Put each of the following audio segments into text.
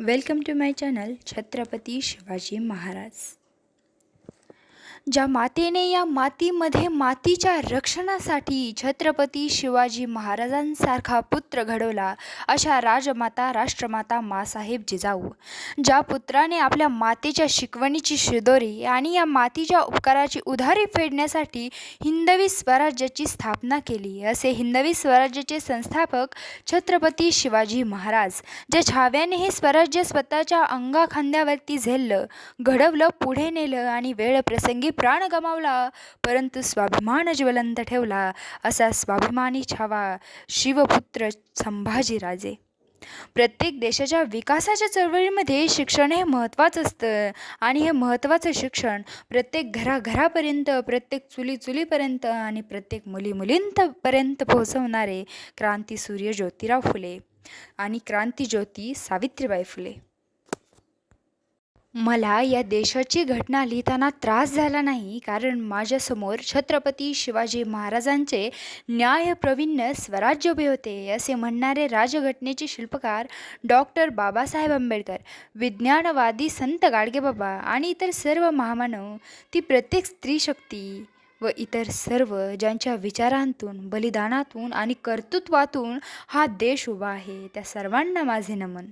Welcome to my channel Chhatrapati Shivaji Maharaj. ज्या मातेने या मातीमध्ये मातीच्या रक्षणासाठी छत्रपती शिवाजी महाराजांसारखा पुत्र घडवला, अशा राजमाता राष्ट्रमाता माँसाहेब जिजाऊ. ज्या पुत्राने आपल्या मातेच्या शिकवणीची शिदोरी आणि या मातीच्या उपकाराची उधारी फेडण्यासाठी हिंदवी स्वराज्याची स्थापना केली, असे हिंदवी स्वराज्याचे संस्थापक छत्रपती शिवाजी महाराज. ज्या छाव्याने हे स्वराज्य स्वतःच्या अंगाखांद्यावरती झेललं, घडवलं, पुढे नेलं आणि वेळप्रसंगी प्राण गमावला, परंतु स्वाभिमान ज्वलंत ठेवला, असा स्वाभिमानी छावा शिवपुत्र संभाजीराजे. प्रत्येक देशाच्या विकासाच्या चळवळीमध्ये शिक्षण हे महत्त्वाचं असतं आणि हे महत्त्वाचं शिक्षण प्रत्येक घराघरापर्यंत, प्रत्येक चुलीचुलीपर्यंत आणि प्रत्येक मुलीमुलींपर्यंत पोहोचवणारे क्रांतीसूर्य ज्योतिराव फुले आणि क्रांतीज्योती सावित्रीबाई फुले. मला या देशाची घटना लिहिताना त्रास झाला नाही, कारण माझ्यासमोर छत्रपती शिवाजी महाराजांचे न्यायप्रविण्य स्वराज्य उभे होते, असे म्हणणारे राजघटनेचे शिल्पकार डॉक्टर बाबासाहेब आंबेडकर, विज्ञानवादी संत गाडगेबाबा आणि इतर सर्व महामानव, ती प्रत्येक स्त्रीशक्ती व इतर सर्व ज्यांच्या विचारांतून, बलिदानातून आणि कर्तृत्वातून हा देश उभा आहे, त्या सर्वांना माझे नमन.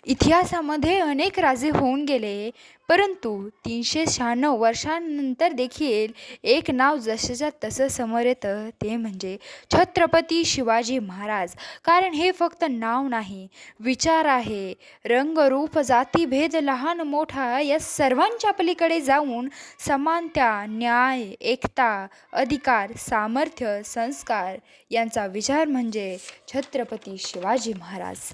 इतिहासामध्ये अनेक राजे होऊन गेले, परंतु 396 वर्षांनंतर देखील एक नाव जसंच्या तसं समोर येतं, ते म्हणजे छत्रपती शिवाजी महाराज. कारण हे फक्त नाव नाही, विचार आहे. रंग, रूप, जाती, भेद, लहान मोठा या सर्वांच्या पलीकडे जाऊन समानता, न्याय, एकता, अधिकार, सामर्थ्य, संस्कार यांचा विचार म्हणजे छत्रपती शिवाजी महाराज.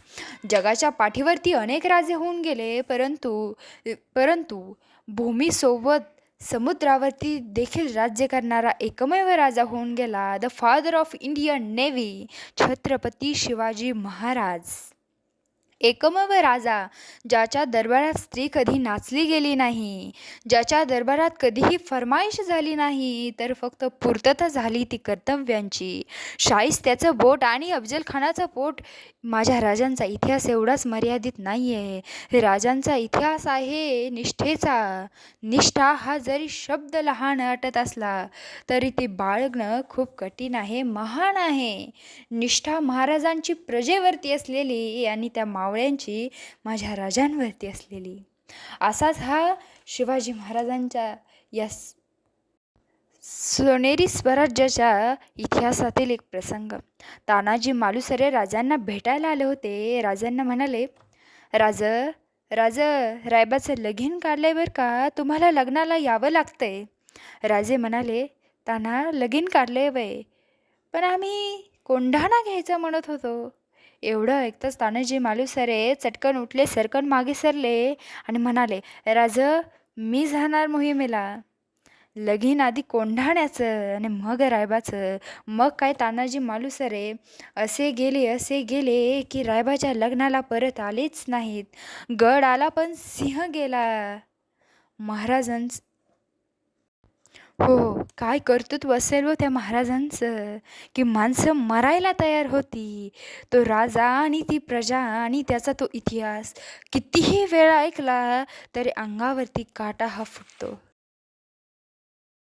जगाच्या पाठीवरती अनेक राजे होऊन गेले, परंतु भूमीसोबत समुद्रावरती देखील राज्य करणारा एकमेव राजा होऊन गेला, the father of Indian navy, Chhatrapati Shivaji Maharaj. एकमेव राजा ज्याच्या दरबारात स्त्री कधी नाचली गेली नाही, ज्याच्या दरबारात कधीही फरमाईश झाली नाही, तर फक्त पूर्तता झाली ती कर्तव्यांची. शाहिस्त्याचं बोट आणि अफजल खानाचं पोट, माझ्या राजांचा इतिहास एवढाच मर्यादित नाही आहे. राजांचा इतिहास आहे निष्ठेचा. निष्ठा हा जरी शब्द लहान वाटत असला, तरी ते बाळगणं खूप कठीण आहे, महान आहे. निष्ठा महाराजांची प्रजेवरती असलेली आणि त्या मावळ्यांची माझ्या राजांवरती असलेली. असाच हा शिवाजी महाराजांच्या या सोनेरी स्वराज्याच्या इतिहासातील एक प्रसंग. तानाजी मालुसरे राजांना भेटायला आले होते. राजांना म्हणाले, राज रायबाचं लगीन काढलंय बरं का, तुम्हाला लग्नाला यावं लागतंय. राजे म्हणाले, ताना लगीन काढलंय वय, पण आम्ही कोंढाणा घ्यायचं म्हणत होतो. एवढं ऐकताच तानाजी मालुसरे चटकन उठले, सरकन मागे सरले आणि म्हणाले, राज मी जाणार मोहिमेला. लगीन आधी कोंढाण्याचं आणि मग रायबाचं. मग काय तानाजी मालुसरे असे गेले की रायबाच्या लग्नाला परत आलेच नाहीत. गड आला पण सिंह गेला. महाराजांचं हो, काय कर्तृत्व असेल व त्या महाराजांचं, की माणसं मरायला तयार होती. तो राजा आणि ती प्रजा आणि त्याचा तो इतिहास कितीही वेळा ऐकला तरी अंगावरती काटा हा फुटतो.